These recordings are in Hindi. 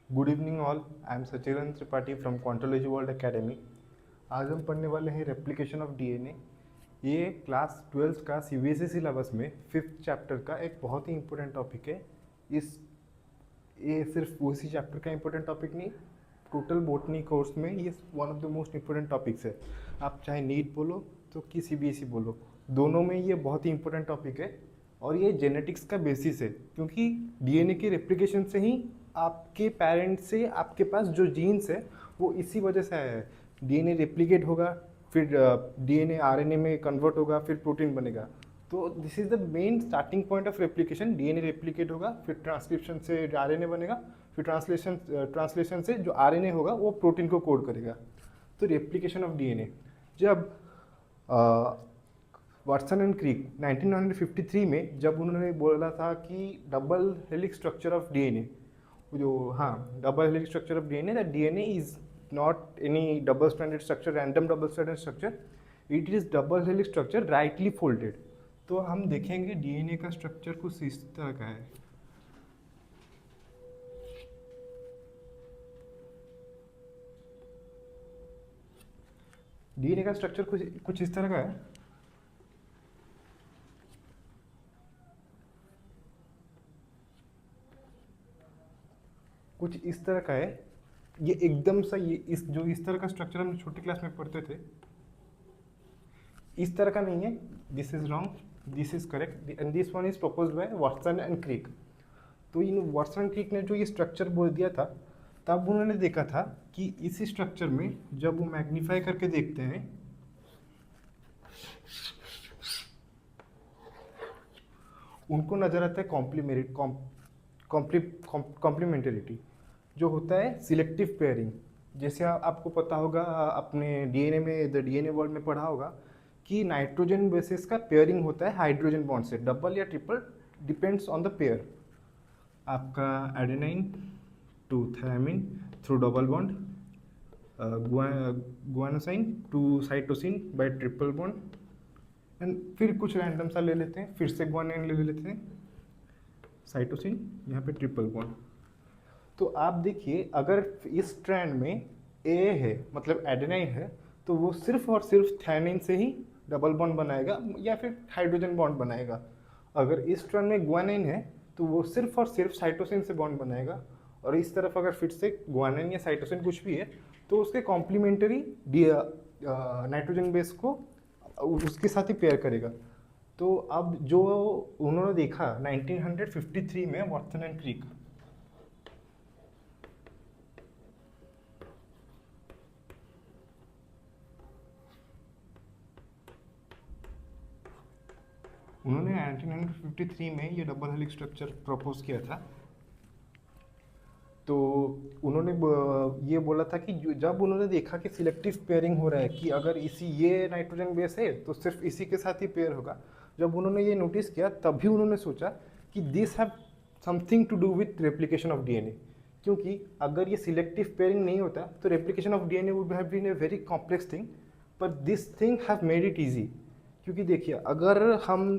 Good evening all. I am Sachiran Tripathi from Quantology World Academy. आज हम पढ़ने वाले हैं रेप्लिकेशन ऑफ डीएनए। ये क्लास 12th का सीबीएसई सिलेबस में 5th चैप्टर का एक बहुत ही इंपॉर्टेंट टॉपिक है। इस ये सिर्फ उसी चैप्टर का इंपॉर्टेंट टॉपिक नहीं, टोटल बॉटनी कोर्स में ये one of the most important topics है। आप चाहे नीट बोलो तो कि सीबीएसई बोलो, दोनों में ये बहुत ही इंपॉर्टेंट टॉपिक है। और ये जेनेटिक्स का बेसिस है, क्योंकि डीएनए के रेप्लिकेशन से ही आपके पेरेंट्स से आपके पास जो जीन्स है वो इसी वजह से आया है। डीएनए रेप्लिकेट होगा, फिर डीएनए आरएनए में कन्वर्ट होगा, फिर प्रोटीन बनेगा। तो this is the main starting point of replication. DNA replicate होगा, फिर ट्रांसक्रिप्शन से आरएनए बनेगा, फिर ट्रांसलेशन से जो आरएनए होगा वो प्रोटीन को कोड करेगा। तो रेप्लिकेशन ऑफ डीएनए, जब वाटसन एंड क्रिक 1953 में जब उन्होंने बोला था कि double helix structure of DNA, जो double helix structure of DNA, that DNA is not any double stranded structure, random double stranded structure, it is double helix structure rightly folded. तो हम देखेंगे डीएनए का स्ट्रक्चर कुछ इस तरह का है। डीएनए का स्ट्रक्चर कुछ इस तरह का है। कुछ इस तरह का है। ये एकदम सा ये इस तरह का स्ट्रक्चर हम छोटी क्लास में पढ़ते थे, इस तरह का नहीं है। This is wrong, this is correct, and this one is proposed by Watson and Crick. तो इन वाटसन एंड क्रिक ने जो ये स्ट्रक्चर बोल दिया था, तब उन्होंने देखा था कि इसी स्ट्रक्चर में जब वो मैग्नीफाई करके देखते हैं, उनको नजर आता है कॉम्प्लीमेंटरिटी, जो होता है सिलेक्टिव पेयरिंग। जैसे आपको पता होगा, अपने डीएनए में द डीएनए वर्ल्ड में पढ़ा होगा कि नाइट्रोजन बेसिस का पेयरिंग होता है हाइड्रोजन बॉन्ड से, डबल या triple, depends on the pair. आपका adenine to thymine through double bond, guanosine to cytosine by triple bond, and फिर कुछ रैंडम सा ले लेते हैं, फिर से गुआनाइन ले लेते हैं, साइटोसिन, यहाँ पे ट्रिपल बॉन्ड। तो आप देखिए, अगर इस स्ट्रैंड में ए है, मतलब एडेनाइन है, तो वो सिर्फ और सिर्फ थायमिन से ही डबल बॉन्ड बनाएगा या फिर हाइड्रोजन बॉन्ड बनाएगा। अगर इस स्ट्रैंड में गुआनाइन है तो वो सिर्फ और सिर्फ साइटोसिन से बॉन्ड बनाएगा। और इस तरफ अगर फिर से गुआनाइन या साइटोसिन कुछ भी है तो उसके कॉम्प्लीमेंटरी नाइट्रोजन बेस को उसके साथ ही पेयर करेगा। तो अब जो उन्होंने देखा 1953 में वाटसन एंड क्रिक, उन्होंने 1953 में ये डबल हेलिक्स स्ट्रक्चर प्रपोज किया था। तो उन्होंने ये बोला था कि जब उन्होंने देखा कि सिलेक्टिव पेयरिंग हो रहा है, कि अगर ये नाइट्रोजन बेस है तो सिर्फ इसी के साथ ही पेयर होगा, जब उन्होंने ये नोटिस किया तभी उन्होंने सोचा कि this have something to do with replication of DNA. क्योंकि अगर ये सिलेक्टिव पेयरिंग नहीं होता तो replication of DNA would have been a very complex thing, पर this thing have made it easy. क्योंकि देखिए, अगर हम,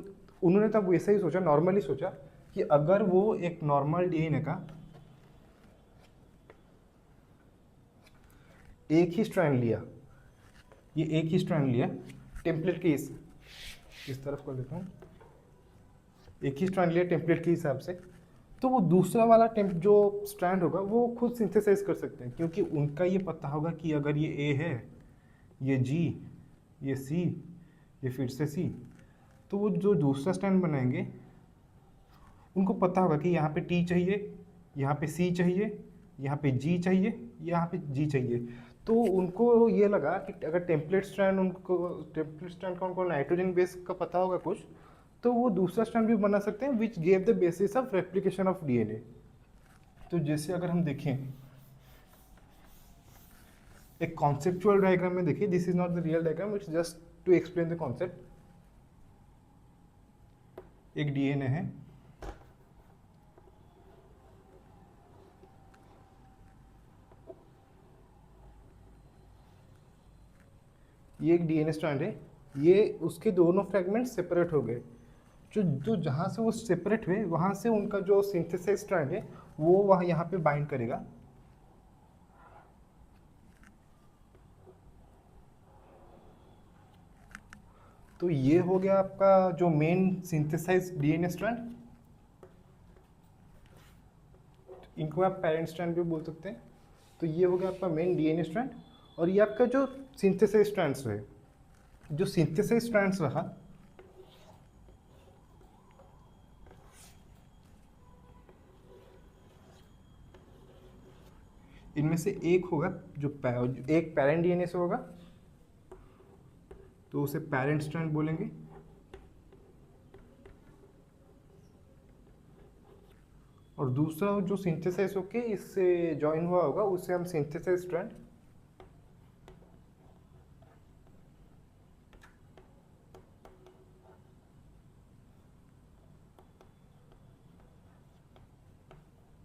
उन्होंने तब वैसे ही सोचा, नॉर्मली सोचा कि अगर वो एक नॉर्मल डीएनए का एक ही स्ट्रैंड लिया, ये एक ही स्ट्रैंड लिया, टेम्पलेट के इस तरफ कर देता हूँ, एक ही स्ट्रैंड लिया टेम्पलेट के हिसाब से, तो वो दूसरा वाला जो स्ट्रैंड होगा वो खुद सिंथेसाइज कर सकते हैं। क्योंकि उनका ये पता होगा कि अगर ये ए है, ये जी, ये सी, ये फिर से सी, तो वो जो दूसरा स्ट्रैंड बनाएंगे उनको पता होगा कि यहाँ पे टी चाहिए, यहाँ पे सी चाहिए, यहाँ पे जी चाहिए, यहाँ पे जी चाहिए। तो उनको ये लगा कि अगर टेम्पलेट स्ट्रैंड का उनको नाइट्रोजन बेस का पता होगा कुछ, तो वो दूसरा स्ट्रैंड भी बना सकते हैं, which gave the basis of replication of DNA. तो जैसे अगर हम देखें एक कॉन्सेप्चुअल डायग्राम में, देखिए, this is not the real diagram, it's just to explain the concept. एक डीएनए है, ये एक डीएनए स्ट्रैंड है, ये उसके दोनों फ्रेगमेंट्स सेपरेट हो गए। जो जहाँ से वो सेपरेट हुए वहाँ से उनका जो सिंथेसाइज स्ट्रैंड है वो वहाँ यहाँ पे बाइंड करेगा, तो ये हो गया आपका जो मेन सिंथेसाइज डीएनए स्ट्रैंड, इनको आप पेरेंट स्ट्रैंड भी बोल सकते हैं। तो ये हो गया आपका मेन डीएनए स्ट्रैंड, और ये आपका जो सिंथेसाइज स्ट्रैंड्स रहे, जो सिंथेसाइज स्ट्रैंड्स रहा, इनमें से एक होगा जो एक पेरेंट डीएनए से होगा, तो उसे पेरेंट स्ट्रैंड बोलेंगे। और दूसरा जो सिंथेसाइज होके इससे ज्वाइन हुआ होगा उसे हम सिंथेसाइज स्ट्रैंड,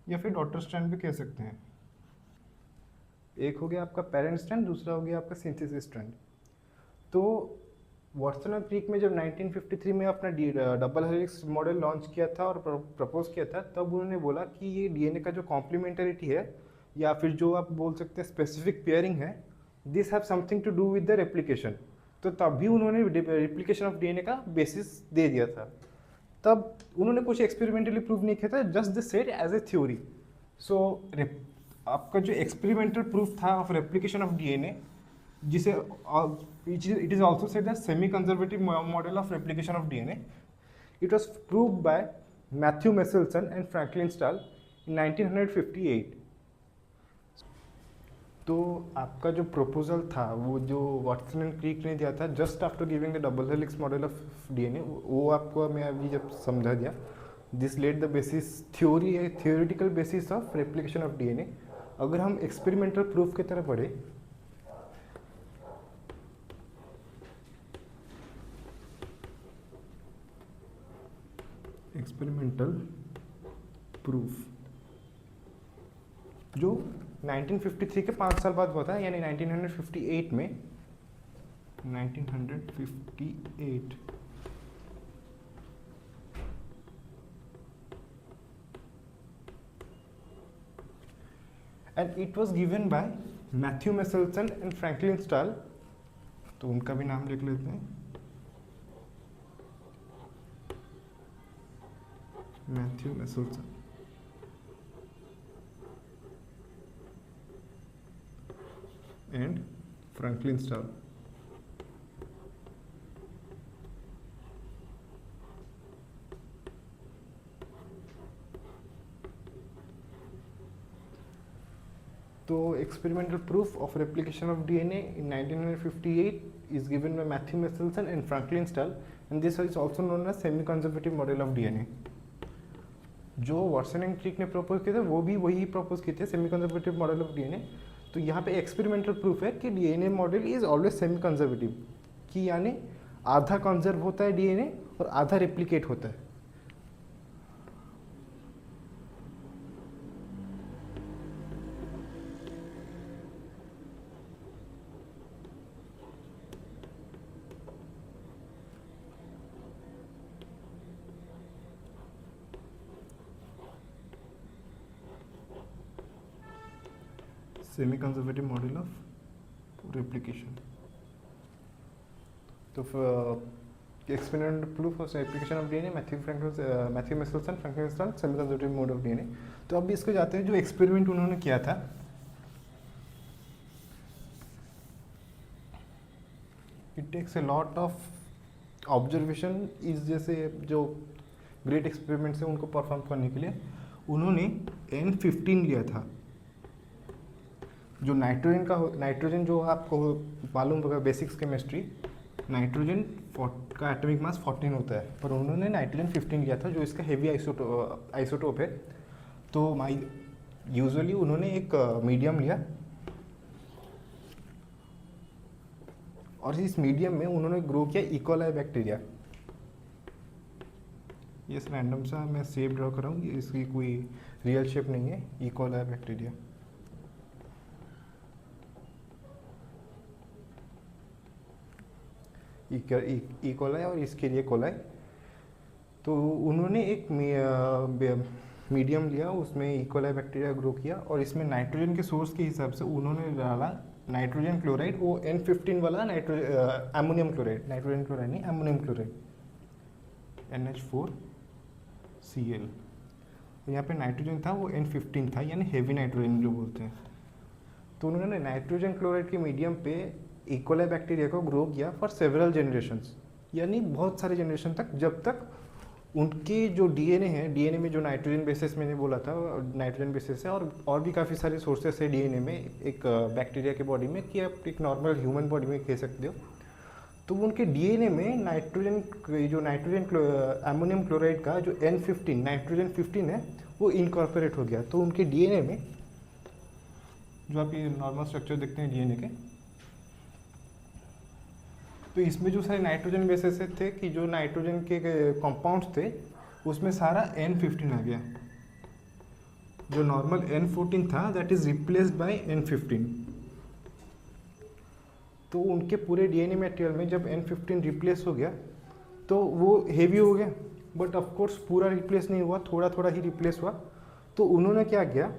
या फिर डॉटर स्ट्रैंड भी कह सकते हैं। एक हो गया आपका पेरेंट स्ट्रैंड, दूसरा हो गया आपका सिंथेसिस स्ट्रैंड। तो वाटसन और क्रिक में जब 1953 में अपना डबल हेलिक्स मॉडल लॉन्च किया था और प्रपोज किया था, तब उन्होंने बोला कि ये डीएनए का जो कॉम्प्लीमेंटरिटी है, या फिर जो आप बोल सकते हैं स्पेसिफिक पेयरिंग है, this have something to do with the replication. तो तब भी उन्होंने रेप्लिकेशन ऑफ डीएनए का बेसिस दे दिया था। तब उन्होंने कुछ एक्सपेरिमेंटली प्रूव नहीं किया था, just the said as a theory. So आपका जो एक्सपेरिमेंटल प्रूफ था ऑफ रेप्लिकेशन ऑफ डीएनए, जिसे it is also said as semi conservative model of replication of DNA, it was proved by Matthew Meselson and Franklin Stahl in 1958। तो आपका जो प्रपोजल था वो जो वाटसन एंड क्रिक ने दिया था just after giving the double helix model of DNA, वो आपको मैं अभी जब समझा दिया, this led the basis theory, theoretical basis of replication of DNA. अगर हम एक्सपेरिमेंटल प्रूफ की तरफ बढ़े, एक्सपेरिमेंटल प्रूफ जो 1953 के 5 साल बाद हुआ था, यानी 1958 में, 1958 and it was given by Matthew Meselson and Franklin Stahl. तो उनका भी नाम लिख लेते हैं, Matthew Meselson and Franklin Stahl. तो experimental proof of replication of DNA in 1958 is given by Matthew Meselson and Franklin Stahl, and this is also known as semi-conservative model of DNA. जो वाटसन एंड क्रिक ने प्रपोज किए थे वो भी वही प्रपोज किए थे, semi conservative model of DNA. तो यहाँ पे एक्सपेरिमेंटल प्रूफ है कि DNA model is always semi conservative, कि यानी आधा कंजर्व होता है डीएनए और आधा रेप्लिकेट होता है। Semi conservative model of replication. तो experimental proof of replication of DNA, Matthew Meselson, Franklin Stahl, semi conservative model of DNA. तो अब इसको जाते हैं जो एक्सपेरिमेंट उन्होंने किया था। It takes a lot of observation, इस जैसे जो ग्रेट एक्सपेरिमेंट्स हैं उनको परफॉर्म करने के लिए उन्होंने N15 लिया था। जो नाइट्रोजन जो आपको मालूम होगा बेसिक्स केमिस्ट्री, नाइट्रोजन का एटॉमिक मास 14 होता है, पर उन्होंने नाइट्रोजन 15 लिया था जो इसका हेवी आइसोटोप है। तो यूजुअली उन्होंने एक मीडियम लिया और इस मीडियम में उन्होंने ग्रो किया इकोलाई बैक्टीरिया। ये रैंडम सा मैं शेप ड्रॉ कर रहा हूँ, इसकी कोई रियल शेप नहीं है, इकोलाई बैक्टीरिया। इकोलाई और इसके लिए कोलाई। तो उन्होंने एक मीडियम लिया, उसमें इकोलाई बैक्टीरिया ग्रो किया और इसमें नाइट्रोजन के सोर्स के हिसाब से उन्होंने डाला नाइट्रोजन क्लोराइड, वो N15 वाला अमोनियम क्लोराइड, नाइट्रोजन क्लोराइड नहीं, अमोनियम क्लोराइड NH4Cl। यहाँ पे नाइट्रोजन था वो N15 था, यानी हेवी नाइट्रोजन जो बोलते हैं। तो उन्होंने नाइट्रोजन क्लोराइड के मीडियम पे इकोलाई बैक्टीरिया को ग्रो किया फॉर सेवरल जनरेशन्स, यानी बहुत सारे जनरेशन तक, जब तक उनके जो डीएनए है, डीएनए में जो नाइट्रोजन बेसिस मैंने बोला था, नाइट्रोजन बेसिस है, और भी काफ़ी सारे सोर्सेस है डीएनए में एक बैक्टीरिया के बॉडी में, कि आप एक नॉर्मल ह्यूमन बॉडी में कह सकते हो। तो उनके डीएनए में नाइट्रोजन अमोनियम क्लोराइड का जो N15 नाइट्रोजन 15 है वो इनकॉर्पोरेट हो गया। तो उनके डीएनए में जो आप ये नॉर्मल स्ट्रक्चर देखते हैं डीएनए के, तो इसमें जो सारे नाइट्रोजन बेसिस थे, कि जो नाइट्रोजन के कंपाउंड्स थे, उसमें सारा N15 आ गया। जो नॉर्मल N14 था that is replaced by N15। तो उनके पूरे डीएनए मटेरियल में जब N15 रिप्लेस हो गया तो वो हेवी हो गया, बट ऑफ कोर्स पूरा रिप्लेस नहीं हुआ, थोड़ा थोड़ा ही रिप्लेस हुआ। तो उन्होंने क्या किया,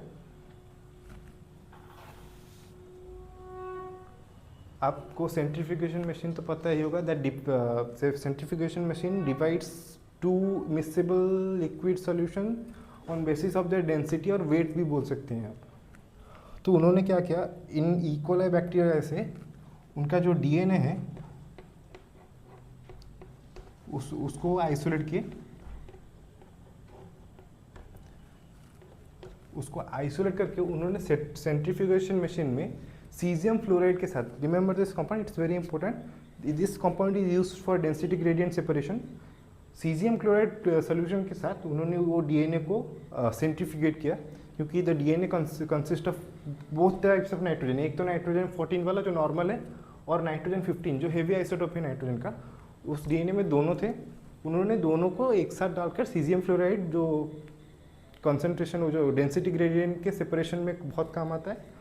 आपको सेंट्रीफ्यूगेशन मशीन तो पता ही होगा, that centrifugation machine divides two mixable liquid solution on basis of their density और वेट भी बोल सकते हैं आप। तो उन्होंने क्या किया, इन इकोलाई बैक्टीरिया से उनका जो डीएनए है उसको आइसोलेट किए, उसको आइसोलेट करके उन्होंने सेंट्रीफ्यूगेशन मशीन में सीजियम फ्लोराइड के साथ, remember this compound, it's very important, this compound is used for density gradient separation. Caesium chloride solution के साथ उन्होंने वो डीएनए को सेंट्रीफ्यूगेट किया, क्योंकि the DNA consist of both types of nitrogen, एक तो नाइट्रोजन 14 वाला जो नॉर्मल है, और नाइट्रोजन 15 जो हेवी आइसोटोप है नाइट्रोजन का, उस डीएनए में दोनों थे। उन्होंने दोनों को एक साथ डालकर सीजियम फ्लोराइड जो कंसंट्रेशन, वो जो डेंसिटी ग्रेडियंट के सेपरेशन में बहुत काम आता है,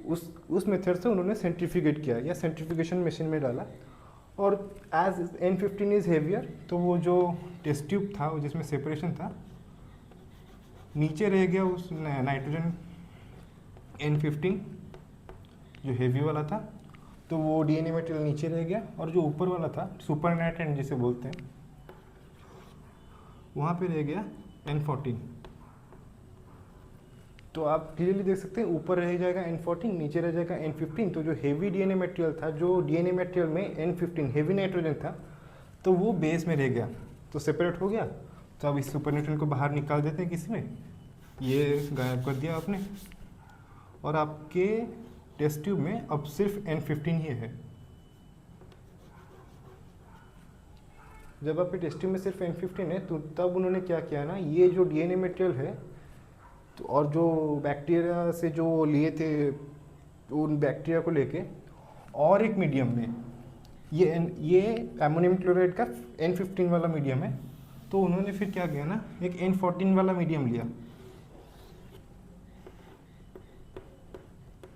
उस मेथड से उन्होंने सेंट्रीफ्यूगेट किया या सेंट्रीफ्यूगेशन मशीन में डाला। और एज N15 इज हेवियर, तो वो जो टेस्ट ट्यूब था जिसमें सेपरेशन था, नीचे रह गया उस नाइट्रोजन N15 जो हेवी वाला था, तो वो डीएनए मटेरियल नीचे रह गया, और जो ऊपर वाला था सुपर नाइट्रोजन जिसे बोलते हैं, वहाँ पे रह गया N14। तो आप क्लियरली देख सकते हैं, ऊपर रह जाएगा N14, नीचे रह जाएगा N15। तो जो हेवी डीएनए मटेरियल था, जो डीएनए मटेरियल में N15 हेवी नाइट्रोजन था, तो वो बेस में रह गया, तो सेपरेट हो गया। तो अब इस सुपर नाइट्रोजन को बाहर निकाल देते हैं किसी में, ये गायब कर दिया आपने, और आपके टेस्ट ट्यूब में अब सिर्फ N15 ही है। जब आपके टेस्ट ट्यूब में सिर्फ N15 है, तो तब उन्होंने क्या किया ना, ये जो डीएनए मटेरियल है, तो और जो बैक्टीरिया से जो लिए थे, उन बैक्टीरिया को लेके और एक मीडियम में, ये अमोनियम क्लोराइड का N15 वाला मीडियम है, तो उन्होंने फिर क्या किया ना, एक N14 वाला मीडियम लिया,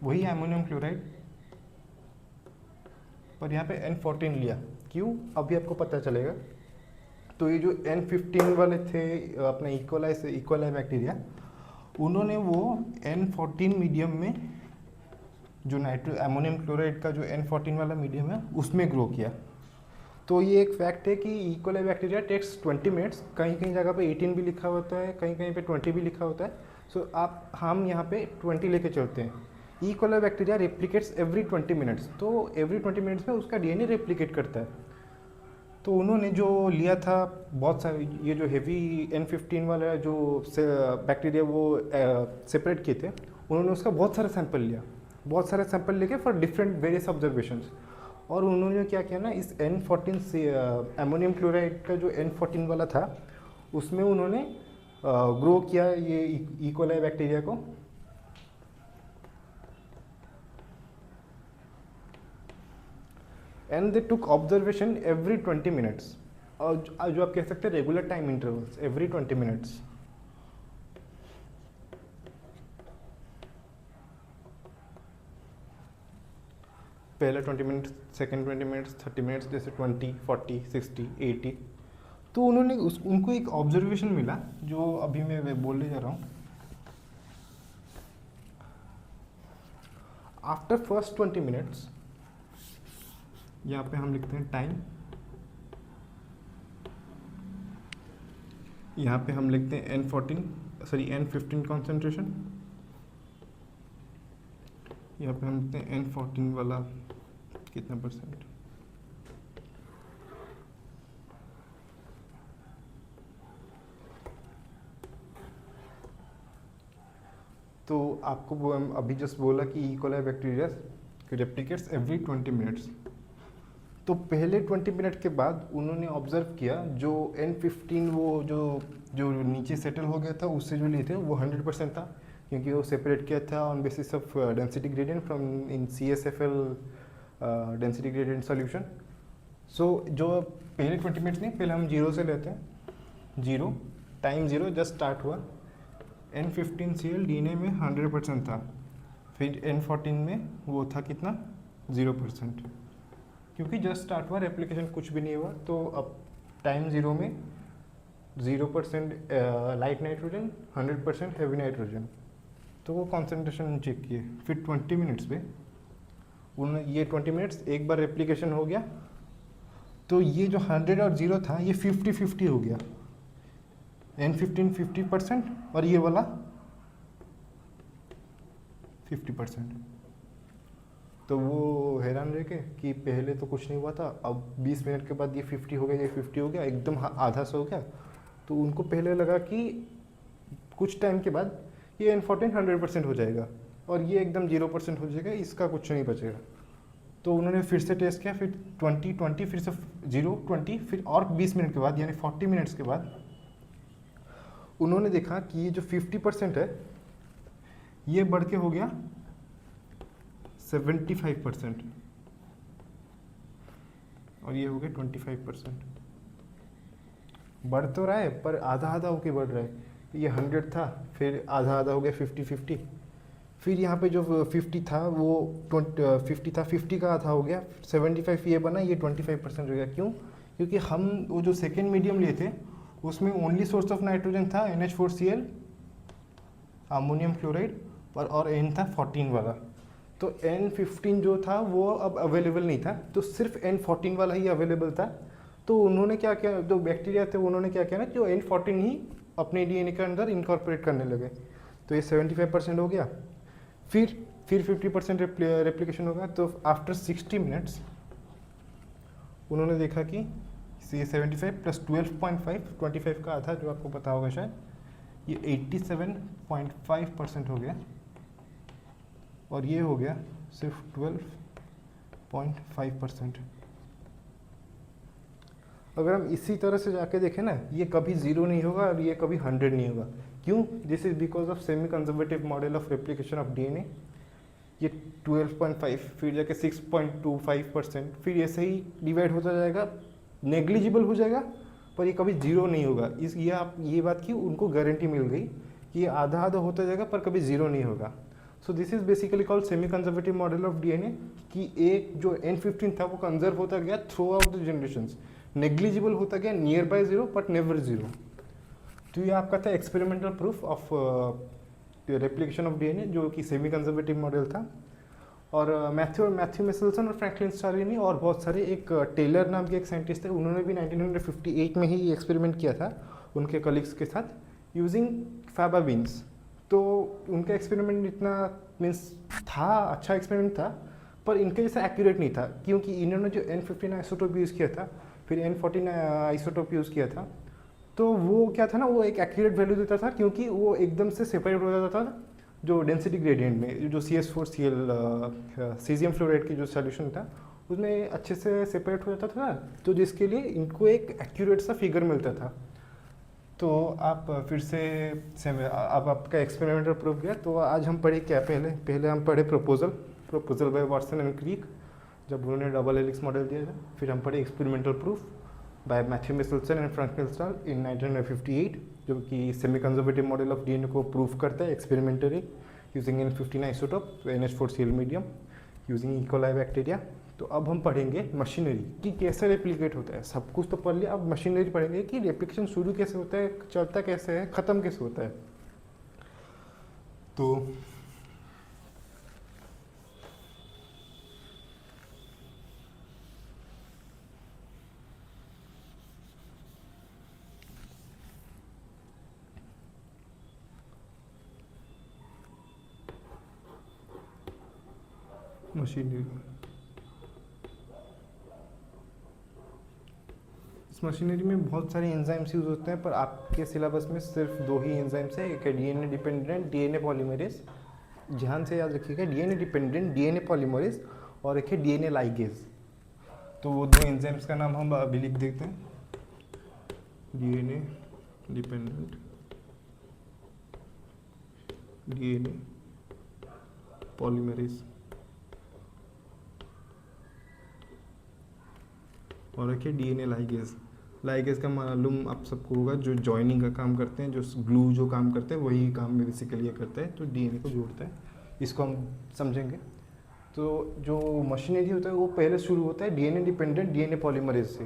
वही अमोनियम क्लोराइड, पर यहाँ पे N14 लिया। क्यों, अभी आपको पता चलेगा। तो ये जो N15 वाले थे अपने इकोलाई बैक्टीरिया, उन्होंने वो N14 मीडियम में जो अमोनियम क्लोराइड का जो N14 वाला मीडियम है उसमें ग्रो किया। तो ये एक फैक्ट है कि इकोलाई बैक्टीरिया टेक्स 20 मिनट्स, कहीं कहीं जगह पे 18 भी लिखा होता है, कहीं कहीं पे 20 भी लिखा होता है। सो हम यहाँ पे 20 लेके चलते हैं। E coli bacteria replicates every 20 minutes, तो एवरी 20 मिनट्स में उसका डीएनए रेप्लिकेट करता है। तो उन्होंने जो लिया था बहुत सारे, ये जो हेवी N15 वाला जो बैक्टीरिया वो सेपरेट किए थे, उन्होंने उसका बहुत सारा सैंपल लिया, बहुत सारे सैंपल लेके फॉर डिफरेंट वेरियस ऑब्जर्वेशंस। और उन्होंने क्या किया ना, इस N14 से अमोनियम क्लोराइड का जो N14 वाला था, उसमें उन्होंने ग्रो किया ये इकोलाई बैक्टीरिया को। And they took observation every 20 minutes, और जो आप कह सकते हैं regular time intervals, every 20 minutes. पहले 20 मिनट्स, सेकेंड 20 मिनट्स, 30 मिनट्स, जैसे 20, 40, 60, 80। तो उन्होंने उनको एक ऑब्जर्वेशन मिला जो अभी मैं बोलने जा रहा हूँ। आफ्टर फर्स्ट 20 मिनट्स यहाँ पे हम लिखते हैं टाइम, यहाँ पे हम लिखते हैं N15 कॉन्सेंट्रेशन, यहाँ पे हम लिखते हैं N14 वाला कितना परसेंट, तो आपको अभी जस्ट बोला कि ई coli bacteria replicates every 20 minutes. तो पहले 20 मिनट के बाद उन्होंने ऑब्जर्व किया जो N15 वो जो नीचे सेटल हो गया था उससे जो लिए थे वो 100% था, क्योंकि वो सेपरेट किया था on basis of density gradient from in CSFL density gradient solution. So जो पहले 20 मिनट्स नहीं, पहले हम 0 से लेते हैं। 0 टाइम 0 जस्ट स्टार्ट हुआ, N15Cl DNA में 100% था, फिर N14 में वो था कितना 0%, क्योंकि जस्ट स्टार्ट हुआ, रेप्लिकेशन कुछ भी नहीं हुआ। तो अब टाइम 0 में 0% लाइट नाइट्रोजन, 100% हैवी नाइट्रोजन, तो वो कॉन्सेंट्रेशन चेक किए। फिर 20 मिनट्स पे उन्होंने ये 20 मिनट्स एक बार रेप्लिकेशन हो गया, तो ये जो 100 और 0 था ये 50-50 हो गया, N15 50% और ये वाला 50%। तो वो हैरान रह के कि पहले तो कुछ नहीं हुआ था, अब 20 मिनट के बाद ये 50 हो गया, ये 50 हो गया, एकदम आधा सा हो गया। तो उनको पहले लगा कि कुछ टाइम के बाद ये N14 100% हो जाएगा और ये एकदम 0% हो जाएगा, इसका कुछ नहीं बचेगा। तो उन्होंने फिर से टेस्ट किया, फिर 20 फिर से 0 20, फिर और 20 मिनट के बाद यानी 40 मिनट्स के बाद उन्होंने देखा कि ये जो 50% है ये बढ़ के हो गया 75% और ये हो गया 25%। बढ़ तो रहा है पर आधा आधा होके बढ़ रहा है। ये 100 था, फिर आधा आधा हो गया 50-50, फिर यहाँ पे जो 50 था वो 50 था, 50 का आधा हो गया 75, ये बना, ये 25% हो गया। क्यों? क्योंकि हम वो जो सेकेंड मीडियम लिए थे उसमें ओनली सोर्स ऑफ नाइट्रोजन था NH4Cl अमोनियम क्लोराइड और N था 14 वाला। तो N15 जो था वो अब अवेलेबल नहीं था, तो सिर्फ N14 वाला ही अवेलेबल था। तो उन्होंने क्या किया, जो बैक्टीरिया थे उन्होंने क्या किया ना, जो N14 ही अपने DNA के अंदर इनकॉर्पोरेट करने लगे। तो ये 75% हो गया, फिर 50% रेप्लिकेशन होगा। तो आफ्टर 60 मिनट्स उन्होंने देखा कि ये 75 प्लस 12.5 25 का आधा जो आपको पता होगा शायद, ये 87.5% हो गया और ये हो गया सिर्फ 12.5%। अगर हम इसी तरह से जाके देखें ना, ये कभी 0 नहीं होगा और ये कभी 100 नहीं होगा। क्यों? This is because of semi conservative model of replication of DNA। ये 12.5 फिर जाके 6.25%, फिर ऐसे ही डिवाइड होता जाएगा, नेग्लिजिबल हो जाएगा, पर ये कभी 0 नहीं होगा। ये बात की उनको गारंटी मिल गई कि ये आधा आधा होता जाएगा पर कभी 0 नहीं होगा। So this is basically called semi conservative model of DNA, कि एक जो N15 था वो कंजर्व होता गया through out the generations, negligible होता गया नियर बाय 0 बट नेवर 0। तो ये आपका था experimental proof of replication of DNA, जो कि सेमी कंजर्वेटिव मॉडल था। और मैथ्यू मिशेल्सन और फ्रैंकलिन स्टालिनी और बहुत सारे, एक टेलर नाम के एक साइंटिस्ट थे, उन्होंने भी 1958 में ही एक्सपेरिमेंट किया था उनके कलीग्स के साथ यूजिंग फैबा बीन्स। तो उनका एक्सपेरिमेंट इतना मीन्स था, अच्छा एक्सपेरिमेंट था, पर इनके जैसा एक्यूरेट नहीं था, क्योंकि इन्होंने जो N15 आइसोटोप यूज़ किया था, फिर N14 आइसोटोप यूज़ किया था, तो वो क्या था ना, वो एक एक्यूरेट वैल्यू देता था, क्योंकि वो एकदम से सेपरेट हो जाता था जो डेंसिटी ग्रेडियंट में, जो CH4Cl सीजियम फ्लोराइड की जो सॉल्यूशन था उसमें अच्छे से सेपरेट हो जाता था, तो जिसके लिए इनको एक एक्यूरेट सा फिगर मिलता था। तो आप फिर से अब आपका एक्सपेरिमेंटल प्रूफ गया। तो आज हम पढ़े क्या, पहले हम पढ़े proposal by Watson and Crick, जब उन्होंने डबल हेलिक्स मॉडल दिया था। फिर हम पढ़े experimental proof by Matthew Meselson and Franklin Stahl in 1958, जो कि semi conservative model of DNA को प्रूव करता है experimentally using N15 isotope NH4Cl medium using E coli bacteria. तो अब हम पढ़ेंगे मशीनरी कि कैसे रेप्लिकेट होता है। सब कुछ तो पढ़ लिया, अब मशीनरी पढ़ेंगे कि रेप्लिकेशन शुरू कैसे होता है, चलता कैसे है, ख़त्म कैसे होता है। तो मशीनरी, इस मशीनरी में बहुत सारे एंजाइम्स यूज होते हैं, पर आपके सिलेबस में सिर्फ 2 ही एंजाइम्स है, एक है डीएनए डिपेंडेंट डीएनए पॉलीमरेज, ध्यान से याद रखिएगा, डीएनए डिपेंडेंट डीएनए पॉलीमरेज, और एक है डीएनए लाइगेज। तो वो 2 एंजाइम्स का नाम हम अभी लिख देते हैं, डीएनए डिपेंडेंट डीएनए पॉलीमरेज, और एक है डीएनए लाइगेज। लाइगेज का मालूम आप सबको होगा, जो जॉइनिंग का काम करते हैं, जो ग्लू जो काम करते हैं वही काम बेसिकली ये करते हैं, तो डीएनए को जोड़ता है, इसको हम समझेंगे। तो जो मशीनरी होता है वो पहले शुरू होता है डीएनए डिपेंडेंट डीएनए पॉलीमरेज से।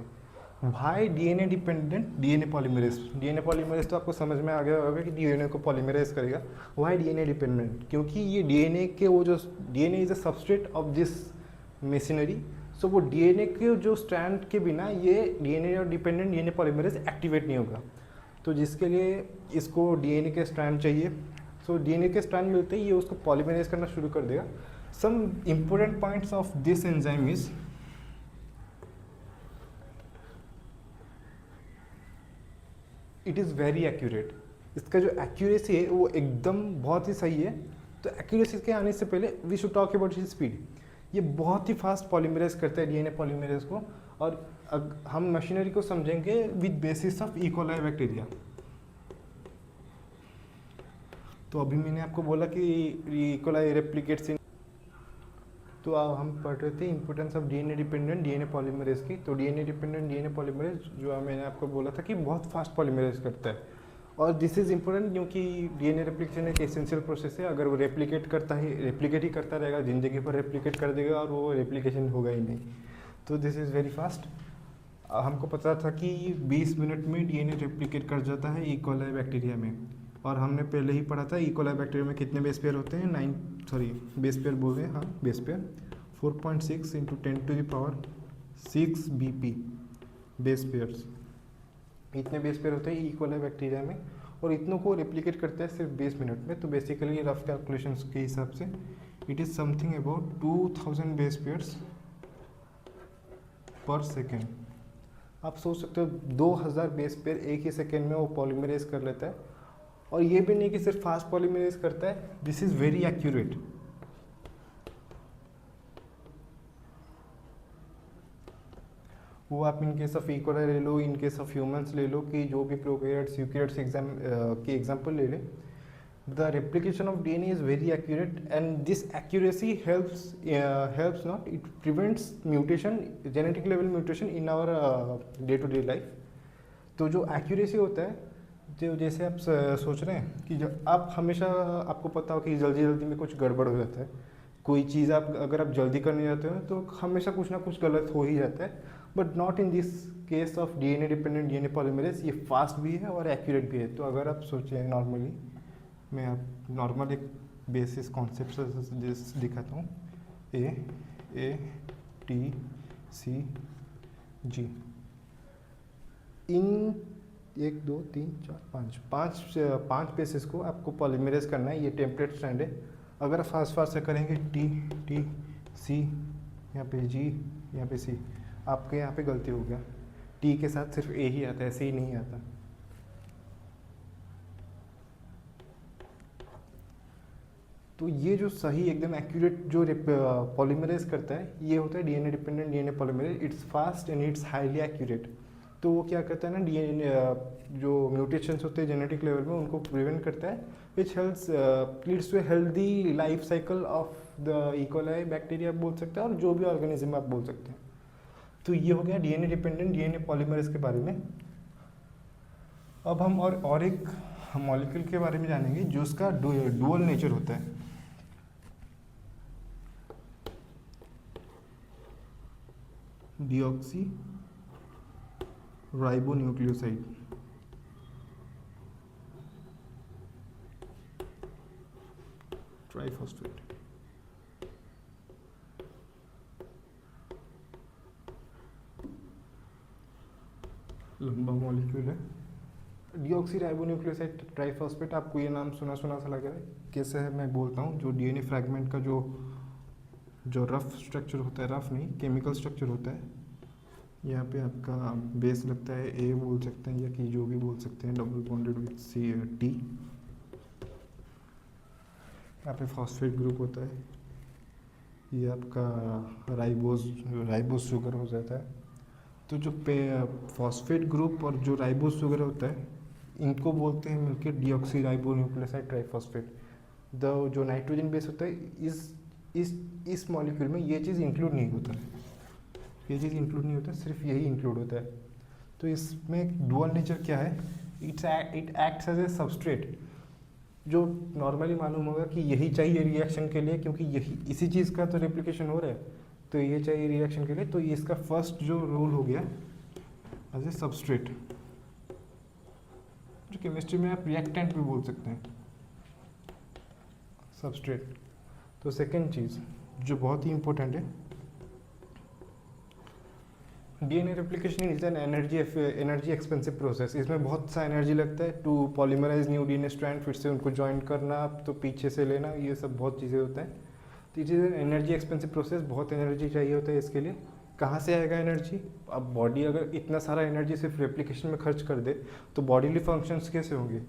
भाई डीएनए डिपेंडेंट डीएनए पॉलीमरेज तो आपको समझ में आ गया होगा कि डीएनए को पॉलीमराइज करेगा। Why DNA dependent? क्योंकि ये डीएनए के वो जो DNA is a substrate of this machinery, so वो डीएनए के जो स्ट्रैंड के बिना ये डीएनए और डिपेंडेंट डीएनए पॉलीमरेज एक्टिवेट नहीं होगा। तो जिसके लिए इसको डीएनए के स्ट्रैंड चाहिए, सो डीएनए के स्ट्रैंड मिलते ही ये उसको पॉलीमराइज करना शुरू कर देगा। Some important points of this enzyme is, it is very accurate. इसका जो एक्यूरेसी है वो एकदम बहुत ही सही है। तो एक्यूरेसी के आने से पहले we should talk about his speed. ये बहुत ही फास्ट पॉलीमरेज करता है डीएनए पॉलीमरेज को, और हम मशीनरी को समझेंगे with basis of E coli bacteria. तो अभी मैंने आपको बोला कि ई कोलाई रेप्लिकेट्स इन, तो हम पढ़ रहे थे importance of DNA dependent DNA polymerase की। तो डीएनए डिपेंडेंट डीएनए पॉलीमरेज जो मैंने आपको बोला था कि बहुत फास्ट पॉलीमरेज करता है, और दिस इज़ इंपॉर्टेंट क्योंकि डीएनए रेप्लिकेशन एक एसेंशियल प्रोसेस है। अगर वो रेप्लिकेट ही करता रहेगा, ज़िंदगी पर रेप्लिकेट कर देगा और वो रेप्लिकेशन होगा ही नहीं। तो दिस इज़ वेरी फास्ट। हमको पता था कि 20 मिनट में डीएनए रेप्लिकेट कर जाता है ई कोलाई बैक्टीरिया में, और हमने पहले ही पढ़ा था ई कोलाई बैक्टीरिया में कितने बेस पेयर होते हैं, बेस पेयर बोल रहे हैं, हाँ base pair 4.6 × 10⁻6 BP base pairs, इतने बेस पेयर होते हैं ई कोलाई बैक्टीरिया में, और इतनों को रेप्लिकेट करता है सिर्फ 20 मिनट में। तो बेसिकली रफ कैलकुलेशंस के हिसाब से it is something about 2000 base pairs पर सेकेंड। आप सोच सकते हो 2000 बेस पेयर एक ही सेकेंड में वो पॉलीमरेज कर लेता है। और ये भी नहीं कि सिर्फ फास्ट पॉलीमरेज करता है, दिस इज़ वेरी एक्यूरेट। वो आप in case of E coli ले लो, इन केस ऑफ ह्यूमंस ले लो, कि जो भी प्रोकैरियोट्स यूकैरियोट्स की एग्जांपल ले लें, the replication of DNA is very accurate, and this accuracy helps not, it prevents mutation, genetic level mutation in our day to day life. तो जो एक्यूरेसी होता है, जो जैसे आप सोच रहे हैं कि जब आप हमेशा, आपको पता हो कि जल्दी जल्दी में कुछ गड़बड़ हो जाता है, कोई चीज़ अगर आप जल्दी करने जाते हो तो हमेशा कुछ ना कुछ गलत हो ही जाता है, but not in this case of DNA dependent DNA polymerase. ये फास्ट भी है और एक्यूरेट भी है। तो अगर आप सोचें नॉर्मली, मैं आप नॉर्मल एक बेसिस कॉन्सेप्ट से दिखाता हूँ, ATCG, इन 1 2 3 4 5 बेसिस को आपको पॉलीमरेज करना है। ये टेम्पलेट स्टैंड है। अगर फास्ट से करेंगे T C, यहाँ पे G, यहाँ पे C, आपके यहाँ पे गलती हो गया, T के साथ सिर्फ A ही आता है, ऐसे ही नहीं आता। तो ये जो सही एकदम एक्यूरेट जो पॉलीमरेज करता है, ये होता है DNA dependent DNA polymerase. It's fast and it's highly accurate. तो वो क्या करता है ना, डीएनए जो म्यूटेशंस होते हैं जेनेटिक लेवल में, उनको प्रिवेंट करता है, which helps leads to healthy life cycle of the E coli bacteria बोल सकते हैं, और जो भी ऑर्गेनिज्म आप बोल सकते हैं। तो ये हो गया डीएनए डिपेंडेंट डीएनए पॉलीमरेज के बारे में। अब हम और एक मॉलिक्यूल के बारे में जानेंगे जो उसका डुअल नेचर होता है। Deoxy ribonucleoside, triphosphate. लंबा मॉलिक्यूल है डीऑक्सी राइबोन्यूक्लियोसाइड ट्राइफॉस्फेट। आपको ये नाम सुना सुना सा लग रहा है, कैसे है मैं बोलता हूँ। जो डीएनए फ्रैगमेंट का जो जो रफ स्ट्रक्चर होता है, रफ नहीं केमिकल स्ट्रक्चर होता है, यहाँ पे आपका बेस लगता है ए बोल सकते हैं या कि जो भी बोल सकते हैं, double bonded with C T. यहाँ पे फॉस्फेट ग्रुप होता है, ये आपका राइबोस शुगर हो जाता है। तो जो फॉस्फेट ग्रुप और जो राइबोस शुगर होता है, इनको बोलते हैं मिलकर डीऑक्सी राइबो न्यूक्लियोसाइड ट्राइफॉस्फेट। जो नाइट्रोजन बेस होता है, इस मॉलिक्यूल में ये चीज़ इंक्लूड नहीं होता है, ये चीज़ इंक्लूड नहीं होता है, सिर्फ यही इंक्लूड होता है। तो इसमें डुअल नेचर क्या है, it acts as a substrate. जो नॉर्मली मालूम होगा कि यही चाहिए रिएक्शन के लिए, क्योंकि यही इसी चीज़ का तो रेप्लिकेशन हो रहा है, तो ये चाहिए रिएक्शन के लिए। तो ये इसका फर्स्ट जो रोल हो गया एज ए सबस्ट्रेट, जो केमिस्ट्री में आप रिएक्टेंट भी बोल सकते हैं, सबस्ट्रेट। तो सेकेंड चीज़ जो बहुत ही इंपॉर्टेंट है, DNA replication is an energy expensive process. इसमें बहुत सा एनर्जी लगता है to polymerise new DNA strand, फिर से उनको ज्वाइन करना, तो पीछे से लेना, ये सब बहुत चीज़ें होता है। तो it is an energy expensive process, बहुत एनर्जी चाहिए होता है इसके लिए। कहाँ से आएगा एनर्जी? अब बॉडी अगर इतना सारा एनर्जी सिर्फ रेप्लिकेशन में खर्च कर दे तो बॉडीली फंक्शंस कैसे होंगे?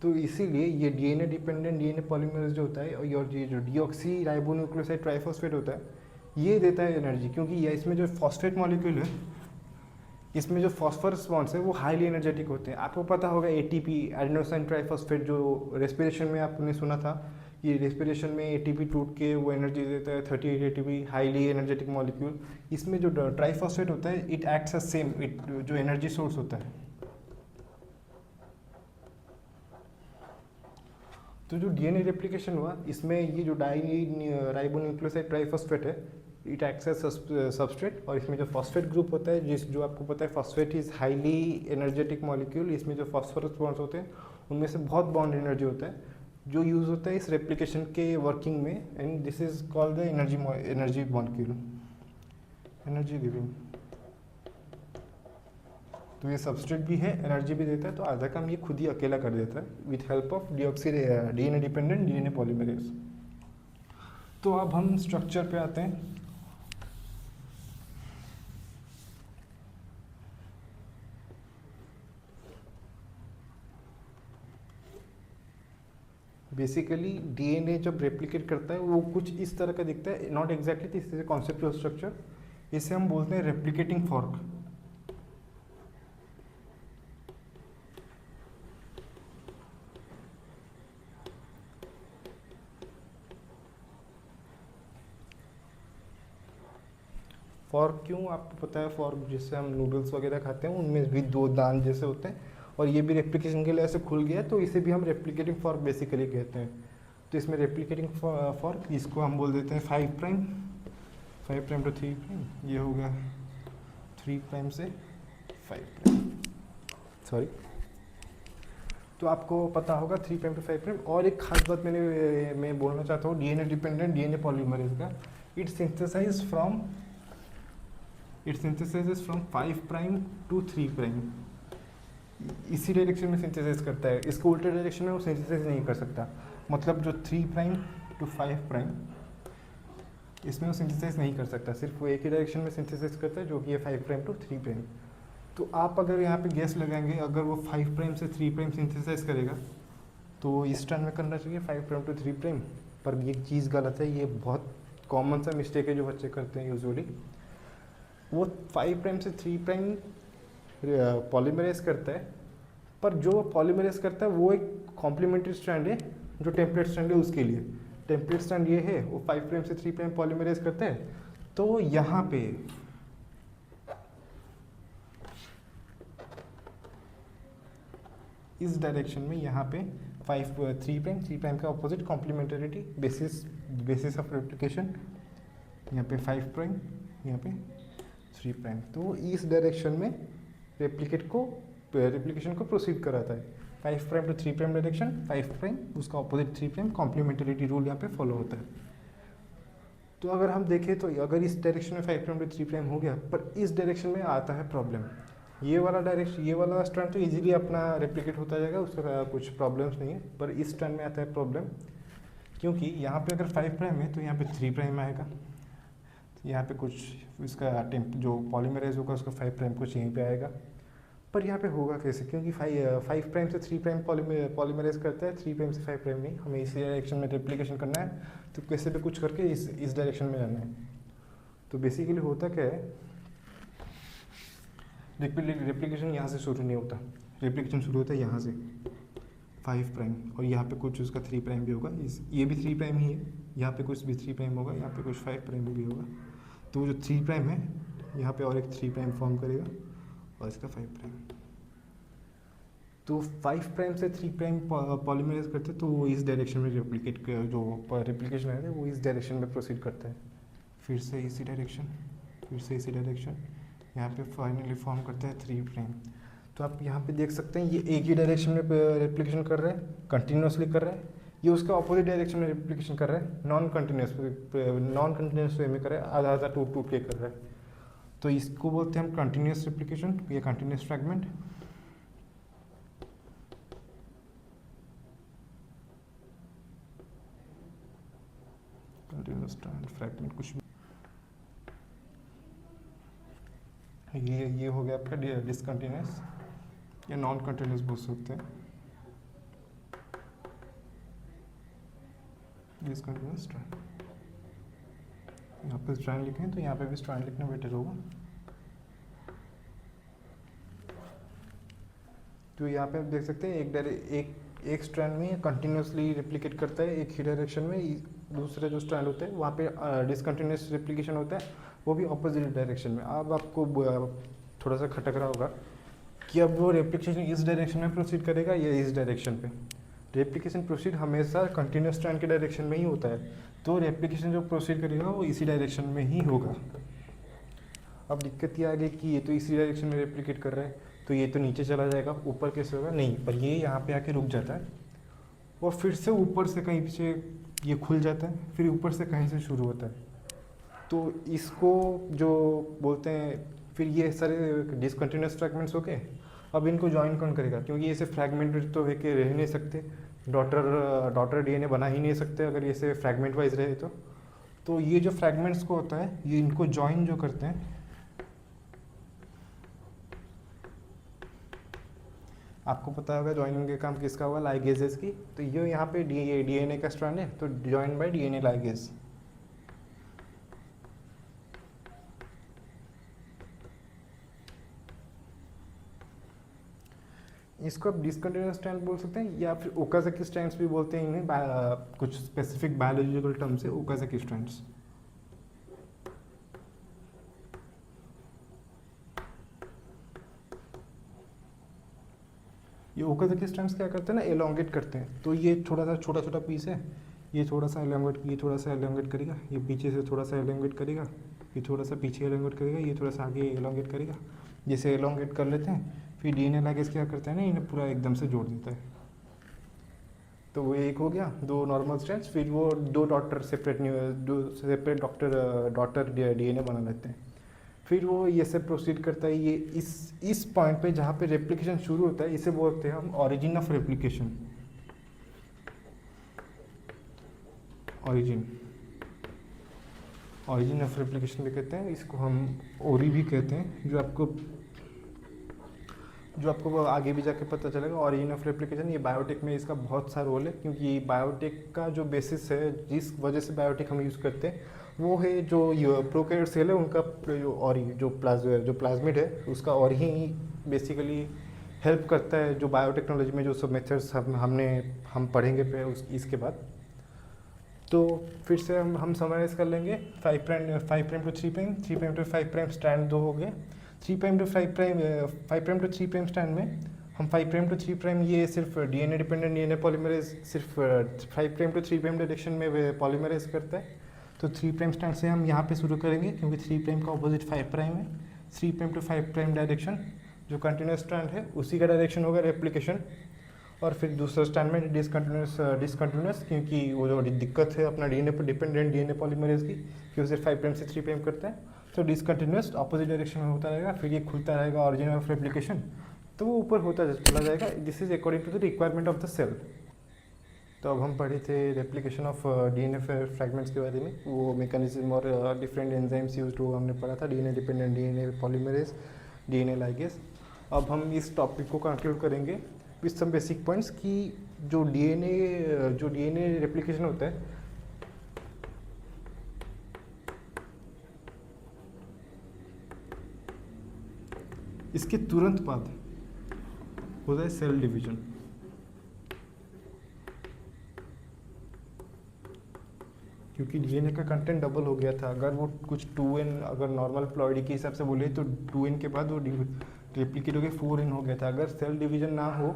तो इसीलिए ये डीएनए डिपेंडेंट डीएनए पॉलीमरेज जो होता है, और ये जो डीऑक्सी राइबोन्यूक्लियोसाइड ट्राइफॉस्फेट होता है, ये देता है एनर्जी। क्योंकि ये इसमें जो फॉस्फेट मॉलिक्यूल है, इसमें जो फॉस्फोरस बॉन्ड्स है वो हाईली एनर्जेटिक होते हैं। आपको पता होगा एटीपी एडेनोसिन ट्राइफॉस्फेट, जो रेस्पिरेशन में आपने सुना था कि रेस्पिरेशन में एटीपी टूट के वो एनर्जी देता है 38 एटीपी, हाईली एनर्जेटिक मॉलिक्यूल। इसमें जो ट्राइफॉस्फेट होता है, it acts as same, it जो एनर्जी सोर्स होता है। तो जो डीएनए रेप्लिकेशन हुआ, इसमें ये जो राइबोन्यूक्लियोसाइड ट्राइफॉस्फेट है, इट एक्ट्स एज सबस्ट्रेट। और इसमें जो फॉस्फेट ग्रुप होता है, जो आपको पता है phosphate is highly energetic molecule. इसमें जो फॉस्फोरस बॉन्ड्स होते हैं उनमें से बहुत बॉन्ड एनर्जी होता है, जो यूज़ होता है इस रेप्लिकेशन के वर्किंग में, and this is called the energy molecule, energy giving. तो ये सबस्ट्रेट भी है, एनर्जी भी देता है, तो आधा काम ये खुद ही अकेला कर देता है with help of deoxy DNA dependent DNA polymerase. तो अब हम स्ट्रक्चर पे आते हैं। बेसिकली डीएनए जब रेप्लिकेट करता है वो कुछ इस तरह का दिखता है, not exactly this is a conceptual structure. इसे हम बोलते हैं रेप्लिकेटिंग फॉर्क। फॉर्क क्यों? आपको पता है फॉर्क जिससे हम नूडल्स वगैरह खाते हैं, उनमें भी दो दान जैसे होते हैं, और ये भी रेप्लिकेशन के लिए ऐसे खुल गया, तो इसे भी हम रेप्लिकेटिंग फॉर्क बेसिकली कहते हैं। तो इसमें रेप्लिकेटिंग फॉर्क, इसको हम बोल देते हैं 5 प्राइम टू 3 प्राइम, ये होगा 3 प्राइम से 5 प्राइम, सॉरी। तो आपको पता होगा 3 प्राइम टू 5 प्राइम। और एक खास बात मैं बोलना चाहता हूँ डीएनए डिपेंडेंट डीएनए पॉलीमरेज का, it synthesise from 5 prime to 3 prime. इसी डायरेक्शन में सिंथेसाइज करता है, इसको उल्टे डायरेक्शन में वो सिंथेसाइज नहीं कर सकता। मतलब जो 3 प्राइम टू 5 प्राइम, इसमें वो सिंथेसाइज नहीं कर सकता, सिर्फ वो एक ही डायरेक्शन में सिंथेसाइज करता है, जो कि है 5 प्राइम टू 3 प्राइम। तो आप अगर यहाँ पे गैस लगाएंगे, अगर वो 5 प्राइम से 3 प्राइम सिंथेसाइज करेगा, तो इस टर्न में करना चाहिए 5 प्राइम टू 3 प्राइम, पर ये चीज़ गलत है। ये बहुत कॉमन सा मिस्टेक है जो बच्चे करते हैं यूजुअली। वो 5 प्राइम से 3 प्राइम पॉलीमरेज करता है, पर जो पॉलीमरेज करता है वो एक कॉम्प्लीमेंट्री स्ट्रैंड है, जो टेम्पलेट स्ट्रैंड है उसके लिए। टेम्पलेट स्ट्रैंड ये है, वो 5 प्राइम से 3 प्राइम पॉलीमरेज करता है। तो यहाँ पे इस डायरेक्शन में, यहाँ पे 3 प्राइम का opposite complementarity basis of replication, यहाँ पे 5 प्राइम, यहाँ पे 3 प्राइम। तो इस डायरेक्शन में रेप्लिकेशन को प्रोसीड कराता है। 5 prime to 3 prime direction, 5 prime उसका ऑपोजिट 3 प्राइम, कॉम्प्लीमेंटरिटी रूल यहाँ पे फॉलो होता है। तो अगर हम देखें तो अगर इस डायरेक्शन में 5 प्राइम टू 3 प्राइम हो गया, पर इस डायरेक्शन में आता है प्रॉब्लम। ये वाला स्ट्रैंड तो इजीली अपना रेप्लिकेट होता जाएगा, उसका कुछ प्रॉब्लम्स नहीं है, पर इस स्ट्रैंड में आता है प्रॉब्लम। क्योंकि यहाँ पे अगर 5 प्राइम है तो यहाँ पे 3 प्राइम आएगा, यहाँ पे कुछ इसका टेम्प जो पॉलीमरेज होगा उसका 5 प्राइम कुछ यहीं पे आएगा। पर यहाँ पे होगा कैसे, क्योंकि 5 प्राइम से 3 प्राइम पॉलीमरेज करता है, 3 प्राइम से 5 प्राइम नहीं, हमें इसी डायरेक्शन में रेप्लिकेशन करना है, तो कैसे भी कुछ करके इस डायरेक्शन में जाना है। तो बेसिकली होता क्या है, रेप्लिकेशन यहाँ से शुरू नहीं होता, रेप्लिकेशन शुरू होता है यहाँ से 5 प्राइम, और यहाँ पे कुछ उसका 3 प्राइम भी होगा, ये भी 3 प्राइम ही है, यहाँ पे कुछ भी 3 प्राइम होगा, यहाँ पे कुछ 5 प्राइम भी होगा। तो जो 3 प्राइम है यहाँ पे और एक 3 प्राइम फॉर्म करेगा और इसका 5 प्राइम। तो 5 प्राइम से 3 प्राइम पॉलीमराइज करते हैं, तो वो इस डायरेक्शन में जो रेप्लिकेशन है वो इस डायरेक्शन में प्रोसीड करता है, फिर से इसी डायरेक्शन, फिर से इसी डायरेक्शन, यहाँ पे फाइनली फॉर्म करता है 3 प्राइम। तो आप यहाँ पे देख सकते हैं ये एक ही डायरेक्शन में रेप्लिकेशन कर रहा है, कंटिन्यूसली कर रहा है, ये उसका अपोजिट डायरेक्शन में रेप्लिकेशन कर रहा है, नॉन कंटिन्यूस वे में कर रहा है, आधा आधा टूट के कर रहा है। तो इसको बोलते हैं हम कंटिन्यूस रेप्लिकेशन या कंटिन्यूस फ्रैगमेंट। कंटिन्यूस फ्रैगमेंट कुछ भी, ये हो गया आपका डिसकंटिन्यूस या नॉन कंटिन्यूस बोल सकते हैं, डिसकंटिन्यूस स्ट्रैंड। यहाँ पे स्ट्रैंड लिखें तो यहाँ पे भी स्ट्रैंड लिखना बेटर होगा। तो यहाँ पे आप देख सकते हैं एक स्ट्रैंड में कंटिन्यूसली रेप्लिकेट करता है एक ही डायरेक्शन में, दूसरे जो स्ट्रैंड होते हैं वहाँ पे डिसकंटिन्यूस रेप्लिकेशन होता है, वो भी ऑपोजिट डायरेक्शन में। अब आपको थोड़ा सा खटक रहा होगा कि अब वो रेप्लिकेशन इस डायरेक्शन में प्रोसीड करेगा या इस डायरेक्शन पे। रेप्लिकेशन प्रोसीड हमेशा कंटिन्यूस स्ट्रैंड के डायरेक्शन में ही होता है, तो रेप्लिकेशन जो प्रोसीड करेगा वो इसी डायरेक्शन में ही होगा। अब दिक्कत ये आ गई कि ये तो इसी डायरेक्शन में रेप्लिकेट कर रहा है, तो ये तो नीचे चला जाएगा, ऊपर कैसे होगा, नहीं, पर ये यहाँ पे आके रुक जाता है और फिर से ऊपर से कहीं से ये खुल जाता है, फिर ऊपर से कहीं से शुरू होता है। तो इसको जो बोलते हैं, फिर ये सारे डिसकंटिन्यूस फ्रैगमेंट्स हो गए। अब इनको ज्वाइन कौन करेगा, क्योंकि ऐसे फ्रैगमेंट तो होके रह नहीं सकते, डॉटर डीएनए बना ही नहीं सकते अगर ये से फ्रैगमेंट वाइज रहे तो ये जो फ्रैगमेंट्स को होता है, ये इनको ज्वाइन जो करते हैं, आपको पता होगा ज्वाइनिंग का काम किसका होगा, लाइगेजेस की। तो ये यहाँ पे डीएनए का स्ट्रैंड है, तो ज्वाइन बाय डीएनए लाइगेज। इसको आप डिसकंटिन्यूस स्ट्रैंड बोल सकते हैं या फिर ओकाज़की स्ट्रैंड्स भी बोलते हैं इन्हें, कुछ स्पेसिफिक बायोलॉजिकल टर्म से ओकाज़की स्ट्रैंड्स। ये ओकाज़की स्ट्रैंड्स क्या करते हैं ना, एलोंगेट करते हैं। तो ये थोड़ा सा छोटा छोटा पीस है, ये थोड़ा सा एलोंगेट, ये थोड़ा सा एलोंगेट करेगा, ये पीछे से थोड़ा सा एलोंगेट करेगा, ये थोड़ा सा पीछे एलोंगेट करेगा, ये थोड़ा सा आगे एलोंगेट करेगा। जैसे एलोंगेट कर लेते हैं, फिर डीएनए लाइगेज क्या करता है ना, इन्हें पूरा एकदम से जोड़ देता है। तो वो एक हो गया, दो नॉर्मल स्ट्रैंड्स, फिर वो दो सेपरेट डॉटर डीएनए बना लेते हैं। फिर वो ये सब प्रोसीड करता है, ये इस पॉइंट पे जहाँ पे रेप्लिकेशन शुरू होता है, इसे बोलते हैं हम origin of replication. Origin of replication भी कहते हैं, इसको हम ओरी भी कहते हैं, जो आपको आगे भी जाके पता चलेगा। ऑरिजिन ऑफ रेप्लिकेशन, ये बायोटेक में इसका बहुत सारा रोल है, क्योंकि बायोटेक का जो बेसिस है, जिस वजह से बायोटेक हम यूज़ करते हैं, वो है जो प्रोकैरियोट सेल है उनका जो प्लाज्मिड है उसका और ही बेसिकली हेल्प करता है, जो बायोटेक्नोलॉजी में जो सब मेथड्स हम पढ़ेंगे पे इसके बाद। तो फिर से हम समराइज कर लेंगे, 5 prime to 3 prime, 3 prime to 5 prime strand दो हो गए। 3 prime to 5 prime to 3 prime strand में हम 5 प्राइम टू 3 प्राइम, ये सिर्फ डीएनए डिपेंडेंट डीएनए पॉलीमरेज सिर्फ 5 प्राइम टू 3 प्राइम डायरेक्शन में पॉलीमरेज करता है। तो 3 प्राइम स्ट्रैंड से हम यहाँ पे शुरू करेंगे, क्योंकि 3 प्राइम का ऑपोजिट 5 प्राइम है। 3 प्राइम टू 5 प्राइम डायरेक्शन जो कंटिन्यूस स्ट्रैंड है उसी का डायरेक्शन होगा रेप्लिकेशन। और फिर दूसरा स्ट्रैंड में डिसकंटिन्यूस, क्योंकि वो जो दिक्कत है अपना डीएनए पर डिपेंडेंट डीएनए पॉलीमरेज की, कि उसे 5 प्राइम से 3 प्राइम करता है, तो डिसकंटिन्यूस अपोजिट डायरेक्शन में होता रहेगा। फिर ये खुलता रहेगा ऑरिजिन ऑफ रेप्लिकेशन, तो वो ऊपर होता चला जाएगा। This is according to the requirement of the cell. तो अब हम पढ़े थे रेप्लिकेशन ऑफ डीएनए फ्रैगमेंट्स के बारे में, वो मैकेनिज्म और डिफरेंट एंजाइम्स यूज्ड वो हमने पढ़ा था, DNA dependent DNA polymerase, DNA ligase. अब हम इस टॉपिक को कंक्लूड करेंगे विथ सम बेसिक पॉइंट्स कि जो डीएनए रेप्लिकेशन होता है, इसके तुरंत बाद होता है सेल डिवीजन। क्योंकि डीएनए का कंटेंट डबल हो गया था, अगर वो कुछ 2n अगर नॉर्मल प्लॉइडी के हिसाब से बोले तो 2n के बाद वो रेप्लिकेट हो गया 4n हो गया था। अगर सेल डिवीजन ना हो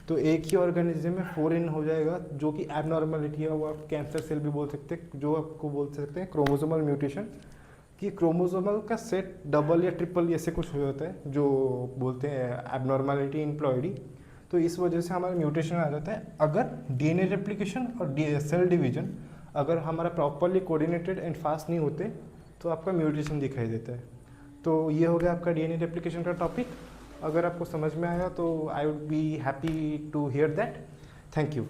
तो एक ही ऑर्गेनिज्म में 4n हो जाएगा, जो कि एबनॉर्मलिटी है, वो आप कैंसर सेल भी बोल सकते हैं, जो आपको बोल सकते हैं क्रोमोसोमल म्यूटेशन, कि क्रोमोसोमल का सेट डबल या ट्रिपल ऐसे कुछ हो जाता है, जो बोलते हैं एबनॉर्मलिटी इन प्लॉइडी। तो इस वजह से हमारा म्यूटेशन आ जाता है। अगर डीएनए रेप्लिकेशन और सेल डिवीजन अगर हमारा प्रॉपरली कोऑर्डिनेटेड एंड फास्ट नहीं होते तो आपका म्यूटेशन दिखाई देता है। तो ये हो गया आपका डीएनए रेप्लिकेशन का टॉपिक। अगर आपको समझ में आया तो I would be happy to hear that. Thank you.